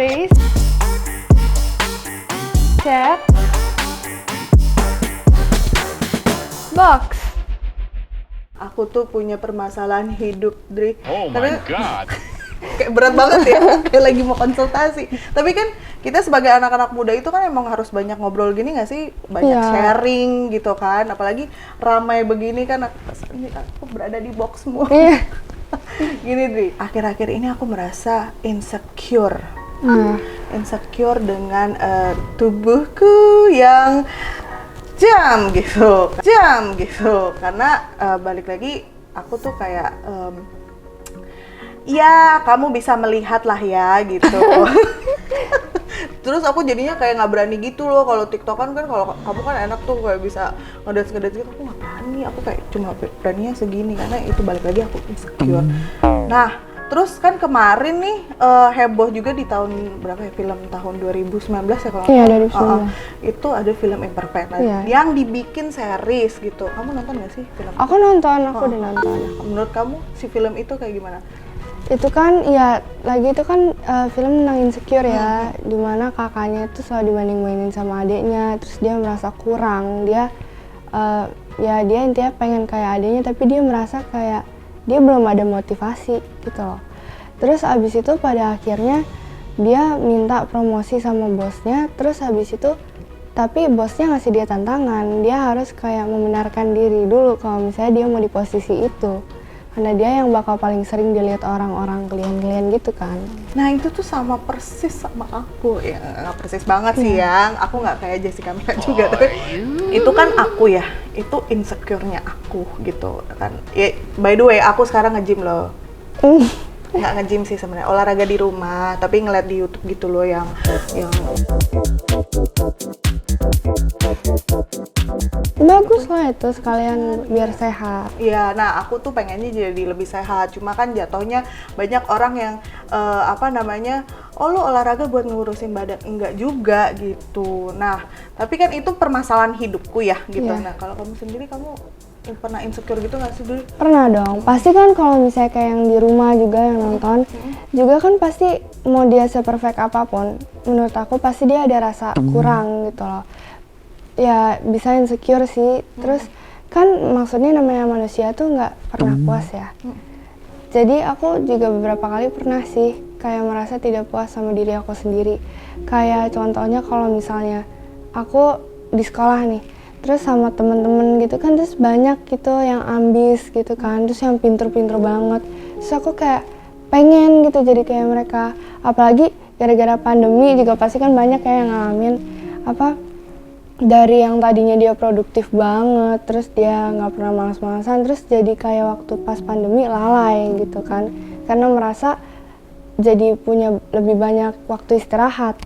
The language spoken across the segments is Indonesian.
Series Chat Box. Aku tuh punya permasalahan hidup, Dri. Oh my God. Kayak berat banget ya, kayak lagi mau konsultasi. Tapi kan kita sebagai anak-anak muda itu kan emang harus banyak ngobrol gini nggak sih? Banyak sharing gitu kan. Apalagi ramai begini kan, aku berada di boxmu. Gini Dri, akhir-akhir ini aku merasa insecure. Insecure dengan tubuhku yang jam gitu. Karena balik lagi aku tuh kayak ya kamu bisa melihat lah ya gitu. Terus aku jadinya kayak nggak berani gitu loh. Kalau TikTokan kan kalau kamu kan enak tuh kayak bisa ngedance gitu, aku nggak berani. Aku kayak cuma beraninya segini karena itu balik lagi aku insecure. Nah terus kan kemarin nih heboh juga di tahun berapa ya, film tahun 2019 ya kalau Iya, 2019. itu ada film Imperfect yang dibikin series gitu. Kamu nonton nggak sih film? Aku nonton, aku udah nonton. Menurut kamu si film itu kayak gimana? Itu kan ya lagi itu kan film tentang insecure ya, dimana kakaknya itu selalu dibanding-bandingin sama adiknya, terus dia merasa kurang, dia dia intinya pengen kayak adiknya tapi dia merasa kayak dia belum ada motivasi gitu loh. Terus abis itu pada akhirnya dia minta promosi sama bosnya, terus habis itu tapi bosnya ngasih dia tantangan, dia harus kayak membenarkan diri dulu kalau misalnya dia mau di posisi itu. Karena dia yang bakal paling sering dilihat orang-orang klien-klien gitu kan. Nah itu tuh sama persis sama aku, ya nggak persis banget sih yang aku nggak kayak Jessica Mila juga, tapi itu kan aku ya, itu insecure-nya aku gitu kan. Ya, by the way aku sekarang nge-gym loh, nggak nge-gym sih sebenarnya, olahraga di rumah, tapi ngeliat di YouTube gitu loh yang bagus lah itu sekalian biar sehat. Iya, nah aku tuh pengennya jadi lebih sehat. Cuma kan jatuhnya banyak orang yang oh lo olahraga buat ngurusin badan, enggak juga gitu. Nah, tapi kan itu permasalahan hidupku ya gitu. Iya. Nah, kalau kamu sendiri kamu pernah insecure gitu nggak sih dulu? Pernah dong, pasti kan kalau misalnya kayak yang di rumah juga yang nonton, juga kan pasti mau dia seperfect apapun, menurut aku pasti dia ada rasa kurang gitu loh. Ya bisa insecure sih, terus kan maksudnya namanya manusia tuh nggak pernah puas ya. Jadi aku juga beberapa kali pernah sih kayak merasa tidak puas sama diri aku sendiri. Kayak contohnya kalau misalnya aku di sekolah nih, terus sama temen-temen gitu kan, terus banyak gitu yang ambis gitu kan, terus yang pinter-pinter banget. Terus aku kayak pengen gitu jadi kayak mereka. Apalagi gara-gara pandemi juga pasti kan banyak kayak yang ngalamin dari yang tadinya dia produktif banget, terus dia nggak pernah malas-malasan, terus jadi kayak waktu pas pandemi lalai gitu kan, karena merasa jadi punya lebih banyak waktu istirahat.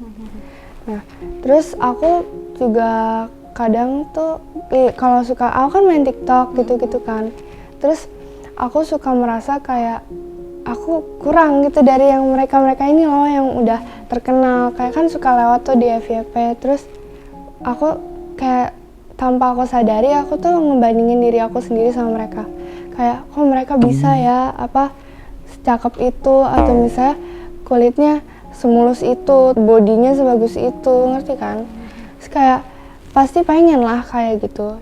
Nah, terus aku juga kadang tuh kalau aku kan main TikTok gitu-gitu kan, terus aku suka merasa kayak aku kurang gitu dari yang mereka ini loh yang udah terkenal, kayak kan suka lewat tuh di FYP, terus aku kayak tanpa aku sadari aku tuh ngebandingin diri aku sendiri sama mereka, kayak kok mereka bisa ya secakep itu, atau misalnya kulitnya semulus itu, bodinya sebagus itu, ngerti kan? Terus kayak pasti pengen lah kayak gitu,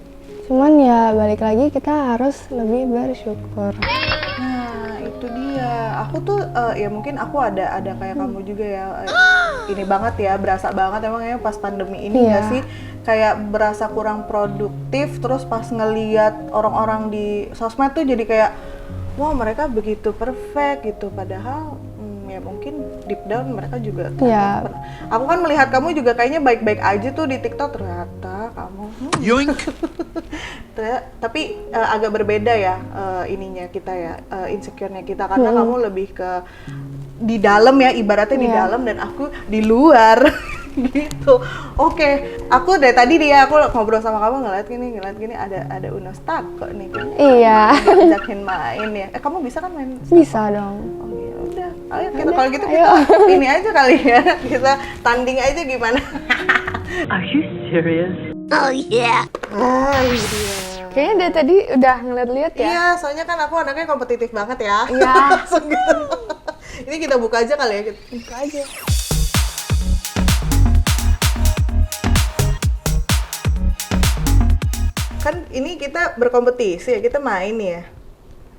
cuman ya balik lagi kita harus lebih bersyukur. Nah itu dia, aku tuh ya mungkin aku ada kayak kamu juga ya, ini banget ya, berasa banget emangnya pas pandemi ini nggak sih, kayak berasa kurang produktif, terus pas ngeliat orang-orang di sosmed tuh jadi kayak wah mereka begitu perfect gitu, padahal ya mungkin deep down mereka juga aku kan melihat kamu juga kayaknya baik-baik aja tuh di TikTok, ternyata kamu tapi agak berbeda ya ininya kita ya, insecure-nya kita, karena kamu lebih ke di dalam ya, ibaratnya di dalam dan aku di luar gitu. Oke, aku dari tadi aku ngobrol sama kamu ngeliat gini ada Unos Taco nih kan. Iya. Ajakin main ya. Kamu bisa kan main? Bisa dong. Oh ya udah. Ayo kita kalau gitu kita ini aja kali ya. Kita tanding aja gimana? Are you serious? Oh yeah. Kayaknya dari tadi udah ngeliat-liat ya. Iya, soalnya kan aku anaknya kompetitif banget ya. Iya. Langsung gitu. Ini kita buka aja kali ya. Buka aja. kan ini kita berkompetisi ya, kita main ya.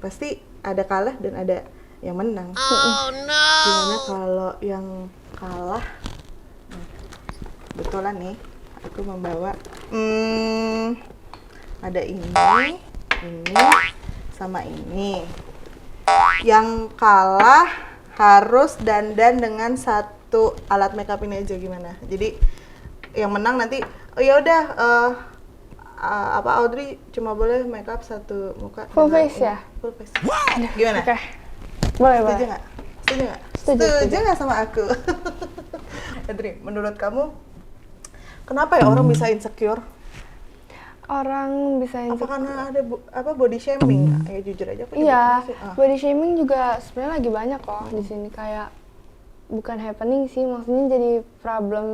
Pasti ada kalah dan ada yang menang. Gimana kalau yang kalah? Betulan nih, aku membawa ada ini, sama ini. Yang kalah harus dandan dengan satu alat makeup ini aja, gimana? Jadi yang menang nanti, oh ya udah, Audrey cuma boleh makeup satu muka. Full face ya? Full face. Gimana? Oke. Boleh, Setuju boleh. nggak? Setuju nggak? Setuju. Setuju nggak sama aku? Audrey, menurut kamu kenapa ya orang bisa insecure? Orang bisa Apa insecure. karena ada body shaming? Ya jujur aja aku juga Iya, pernah sih. body shaming juga sebenarnya lagi banyak kok di sini, kayak bukan happening sih, maksudnya jadi problem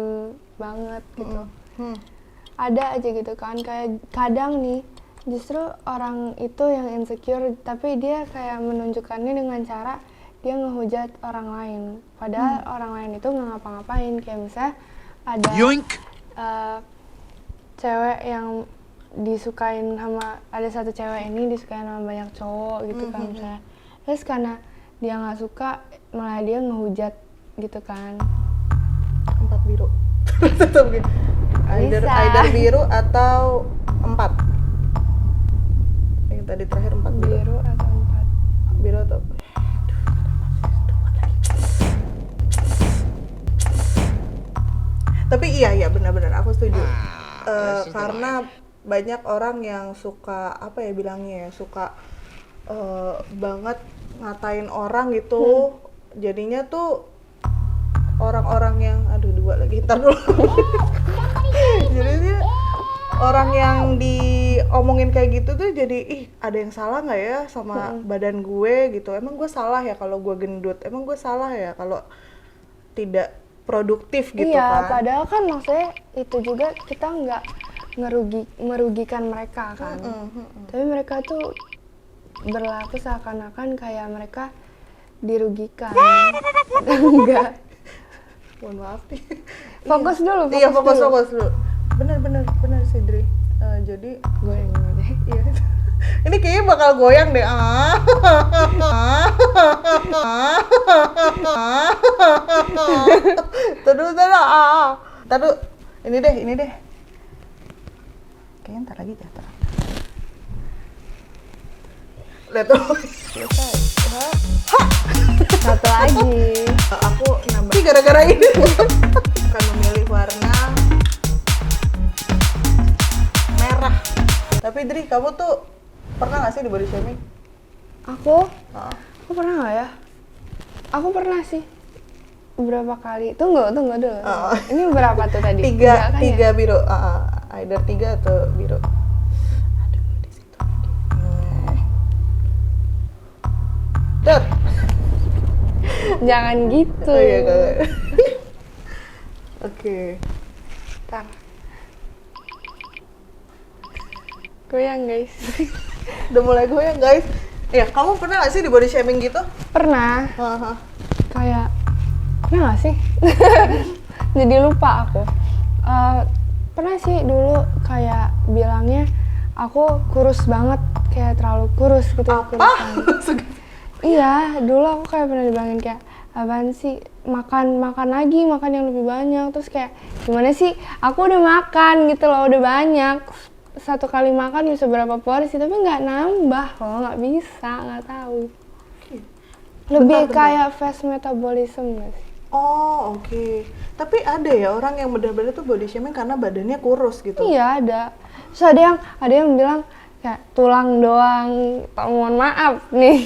banget gitu. Ada aja gitu kan, kayak kadang nih justru orang itu yang insecure tapi dia kayak menunjukkannya dengan cara dia ngehujat orang lain, padahal orang lain itu nggak ngapa-ngapain. Kayak misalnya ada cewek yang disukain sama, ada satu cewek ini disukain sama banyak cowok gitu kan misalnya, terus karena dia nggak suka malah dia ngehujat gitu kan. 4 biru. Tetap gitu. Either biru atau 4. Yang tadi terakhir 4 biru. Biru atau 4? Biru atau tapi iya benar-benar aku setuju. Karena banyak orang yang suka apa ya bilangnya ya, suka banget ngatain orang gitu. Jadinya tuh orang-orang yang dua lagi ntar dulu. Jadi orang yang diomongin kayak gitu tuh jadi ada yang salah nggak ya sama badan gue gitu. Emang gue salah ya kalau gue gendut? Emang gue salah ya kalau tidak produktif gitu iya, kan? padahal kan maksudnya itu juga kita nggak merugikan mereka kan. Tapi mereka tuh berlaku seakan-akan kayak mereka dirugikan. Enggak. Mohon maaf nih. Fokus dulu, Iya, fokus dulu. Bener sih Dri. Jadi Goyang aja. iya. Ini kayaknya bakal goyang deh. Taduh. Ini deh. Kayaknya ntar lagi jatuh. Lihat tuh. Selesai. Satu lagi. Aku nambah. Ini gara-gara ini. Akan memilih warna merah. Tapi Dri, kamu tuh pernah nggak sih di body shaming? Aku pernah nggak ya? Aku pernah sih. Berapa kali? Tunggu dulu. Ini berapa tuh tadi? Tiga kan ya? biru. Either 3 atau biru. Aduh, di situ lagi. Dar. Jangan gitu. Oh iya, kakak. Oke. Ntar. Goyang guys. Udah mulai goyang guys. Ya, kamu pernah nggak sih di body shaming gitu? Pernah. Kayak pernah nggak sih? Jadi lupa aku. Pernah sih dulu kayak bilangnya aku kurus banget, kayak terlalu kurus gitu. Kurusan. Iya, dulu aku kayak pernah dibilangin kayak apaan sih, makan yang lebih banyak. Terus kayak gimana sih, aku udah makan gitu loh, udah banyak. Satu kali makan bisa berapa porsi, tapi nggak nambah loh, nggak bisa, nggak tahu. Lebih Bentar. kayak fast metabolism nggak sih? Oh, oke. Tapi ada ya orang yang benar-benar tuh body shaming karena badannya kurus gitu. Iya ada. Terus ada yang bilang kayak tulang doang. Mohon maaf nih.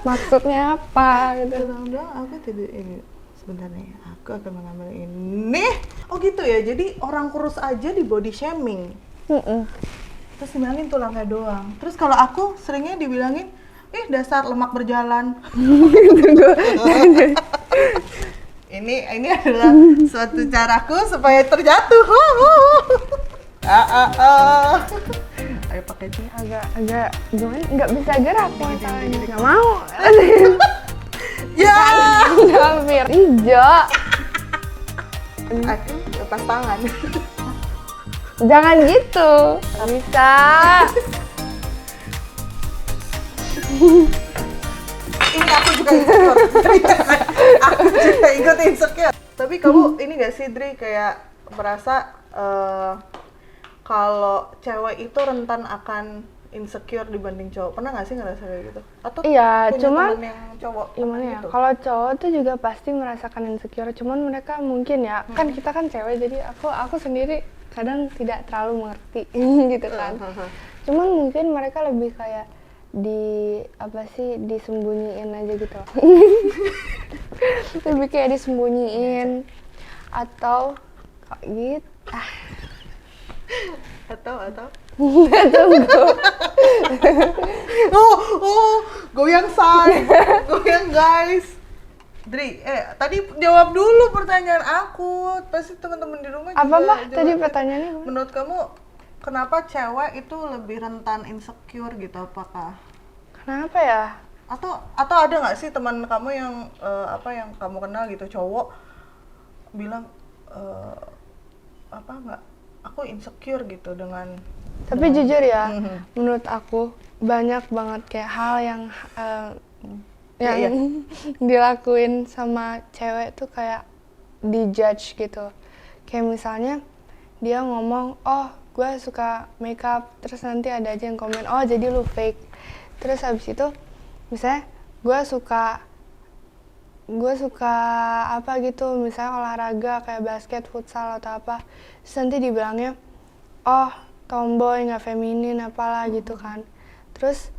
Maksudnya apa gitu? Bilang aku tidak ini sebenarnya aku akan mengambil ini. Oh gitu ya. Jadi orang kurus aja di body shaming. Terus dibilangin tulangnya doang. Terus kalau aku seringnya dibilangin dasar lemak berjalan. Ini adalah suatu caraku supaya terjatuh. Ayo pakai ini. Agak gimana? Nggak bisa gerak masalahnya. Nggak mau. Ya. Hampir hijau. Aku lepas tangan. Jangan gitu. Bisa. Ini aku juga insecure. Aku juga ikut insecure. Tapi kamu ini gak sih Dri kayak merasa kalau cewek itu rentan akan insecure dibanding cowok? Pernah gak sih ngerasa kayak gitu? Atau Iya, punya cuman temen yang cowok gimana ya? gitu? Kalau cowok tuh juga pasti merasakan insecure, cuman mereka mungkin ya, kan kita kan cewek jadi aku sendiri kadang tidak terlalu mengerti gitu kan. Cuman mungkin mereka lebih kayak disembunyiin aja gitu. Lebih kayak disembunyiin atau kayak gitu. Atau Tunggu. goyang say, goyang guys. Dri, tadi jawab dulu pertanyaan aku. Pasti teman-teman di rumah Apa juga Mbak? jawab. Tadi pertanyaannya gimana? Menurut kamu kenapa cewek itu lebih rentan insecure gitu? Apakah Kenapa ya? atau ada nggak sih teman kamu yang yang kamu kenal gitu cowok bilang aku insecure gitu dengan Tapi jujur ya, Mhm. menurut aku banyak banget kayak hal yang Iya. dilakuin sama cewek tuh kayak dijudge gitu. Kayak misalnya dia ngomong, oh gue suka makeup, terus nanti ada aja yang komen, oh jadi lu fake. Terus habis itu misalnya gue suka apa gitu, misalnya olahraga kayak basket, futsal atau apa, terus nanti dibilangnya, oh tomboy, nggak feminin apalah gitu kan. Terus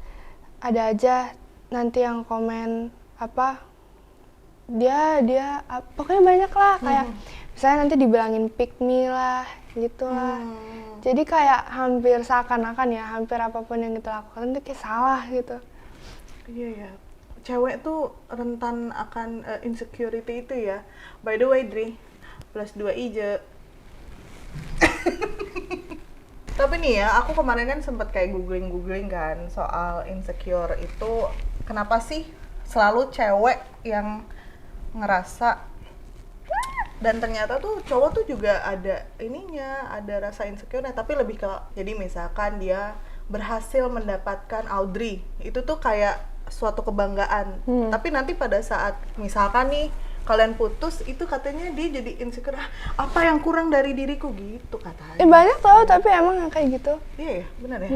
ada aja nanti yang komen pokoknya banyak lah, kayak misalnya nanti dibilangin pick me lah gitulah. Jadi kayak hampir seakan-akan ya, hampir apapun yang kita lakukan itu kayak salah gitu. Iya ya, cewek tuh rentan akan insecurity itu ya. By the way Dri, +2 ijo. Tapi nih ya, aku kemarin kan sempet kayak googling kan soal insecure itu, kenapa sih selalu cewek yang ngerasa, dan ternyata tuh cowok tuh juga ada ada rasa insecure-nya, tapi lebih ke, jadi misalkan dia berhasil mendapatkan Audrey, itu tuh kayak suatu kebanggaan. Tapi nanti pada saat misalkan nih kalian putus, itu katanya dia jadi insecure, apa yang kurang dari diriku gitu katanya. Banyak tau, tapi emang yang kayak gitu. Iya ya, benar ya.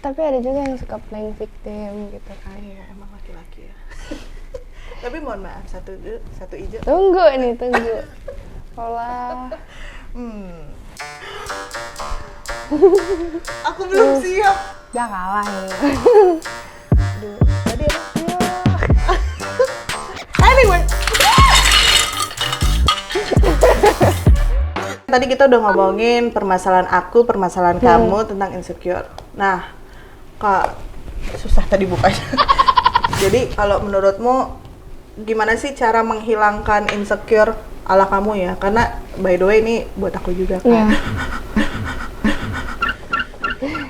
Tapi ada juga yang suka playing victim gitu kan. Iya, emang laki-laki ya. Tapi mohon maaf, satu ijo. Tunggu. Pola. Aku belum siap. Udah kalah ini. Aduh, tadi apa? Anyway. Tadi kita udah ngomongin permasalahan aku, permasalahan kamu tentang insecure. Nah, Kak, susah tadi bukanya. Jadi kalau menurutmu gimana sih cara menghilangkan insecure ala kamu ya? Karena by the way ini buat aku juga kan.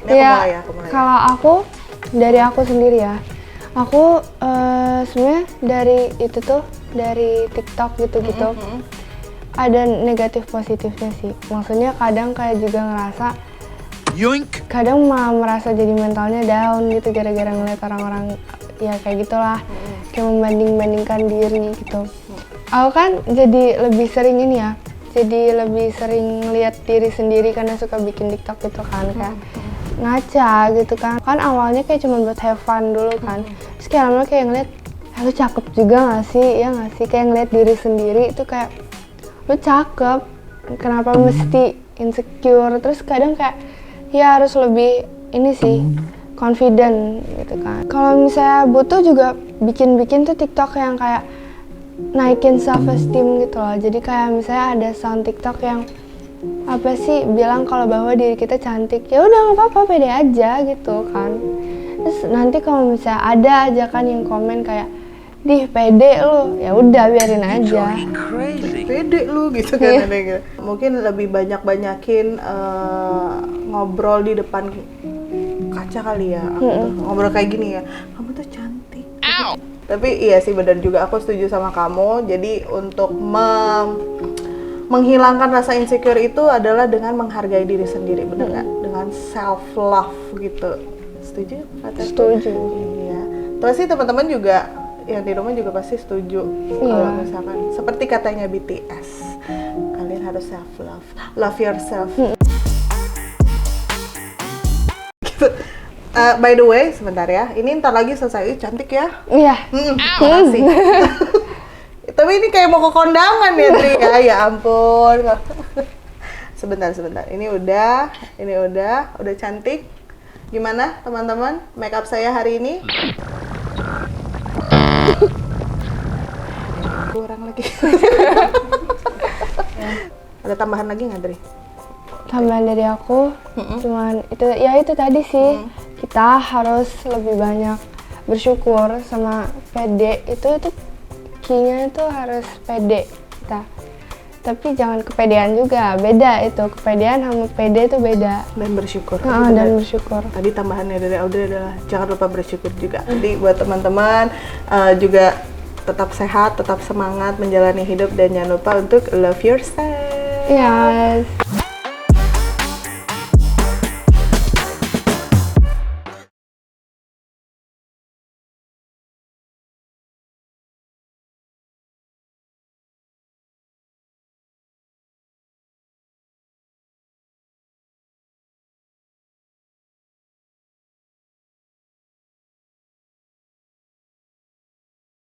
Iya. Ini aku mulai ya. Kalau aku dari aku sendiri ya. Aku sebenarnya dari TikTok gitu-gitu. Ada negatif positifnya sih. Maksudnya kadang kayak juga ngerasa yoink. Kadang malah merasa jadi mentalnya down gitu gara-gara ngeliat orang-orang ya kayak gitulah. Kayak membanding-bandingkan diri gitu. Aku kan jadi lebih sering ini ya. Jadi lebih sering lihat diri sendiri karena suka bikin TikTok gitu kan, kayak ngaca gitu kan. Kan awalnya kayak cuma buat have fun dulu kan. Terus kayak lama kayak ngeliat, lu cakep juga gak sih? Ya gak sih? Kayak ngeliat diri sendiri itu kayak, lu cakep, kenapa mesti insecure? Terus kadang kayak, ya harus lebih ini sih, confident gitu kan. Kalau misalnya butuh juga bikin-bikin tuh TikTok yang kayak naikin self esteem gitu loh. Jadi kayak misalnya ada sound TikTok yang bilang kalau bahwa diri kita cantik, ya udah nggak apa-apa, pede aja gitu kan. Terus nanti kalau misalnya ada aja kan yang komen kayak, dih pede lu, ya udah biarin aja. Pede lu gitu kan. Mungkin lebih banyakin ngobrol di depan kaca kali ya. Ngobrol kayak gini ya, kamu tuh cantik. Tapi iya sih benar juga, aku setuju sama kamu. Jadi untuk menghilangkan rasa insecure itu adalah dengan menghargai diri sendiri, bener nggak? Dengan self love gitu. Setuju? Kata? Setuju. Iya. Terus sih teman-teman juga yang di rumah juga pasti setuju kalau misalkan seperti katanya BTS, kalian harus self love yourself. Gitu. By the way, sebentar ya, ini ntar lagi selesai. Cantik ya? Iya. Makasih. Tapi ini kayak mau ke kondangan ya, Tri ya. Ya ampun. Sebentar. Ini udah cantik. Gimana teman-teman? Make up saya hari ini? Kurang lagi. Ada tambahan lagi nggak, Dri? Tambahan dari aku, cuman itu tadi sih, kita harus lebih banyak bersyukur sama pede. Itu key-nya itu harus pede kita. Tapi jangan kepedean juga, beda itu, kepedean sama pede itu beda. Dan bersyukur. Dan bersyukur. Tadi tambahannya dari Audrey adalah jangan lupa bersyukur juga. Jadi buat teman-teman juga tetap sehat, tetap semangat menjalani hidup, dan jangan lupa untuk love yourself. Yes.